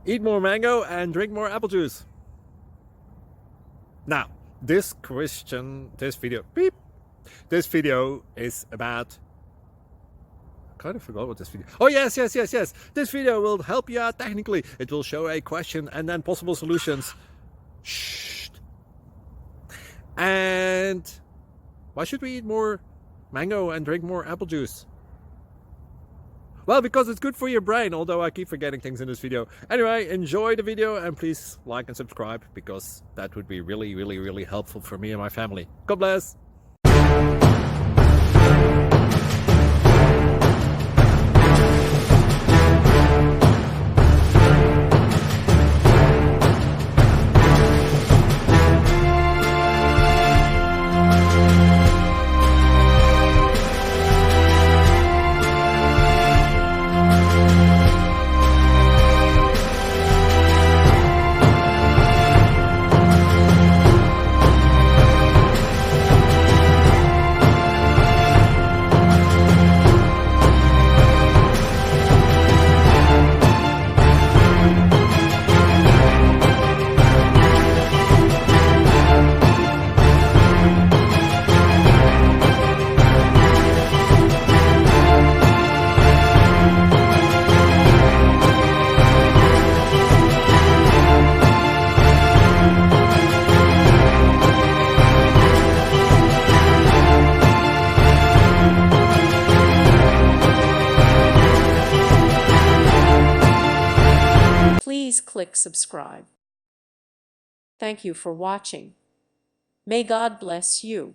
Eat more mango and drink more apple juice. Now, this video is about, I kind of forgot what this video, oh yes, this video will help you out technically. It will show a question and then possible solutions. Shh. And why should we eat more mango and drink more apple juice? Well, because it's good for your brain, although I keep forgetting things in this video. Anyway, enjoy the video and please like and subscribe, because that would be really helpful for me and my family. God bless! Please click subscribe. Thank you for watching. May God bless you.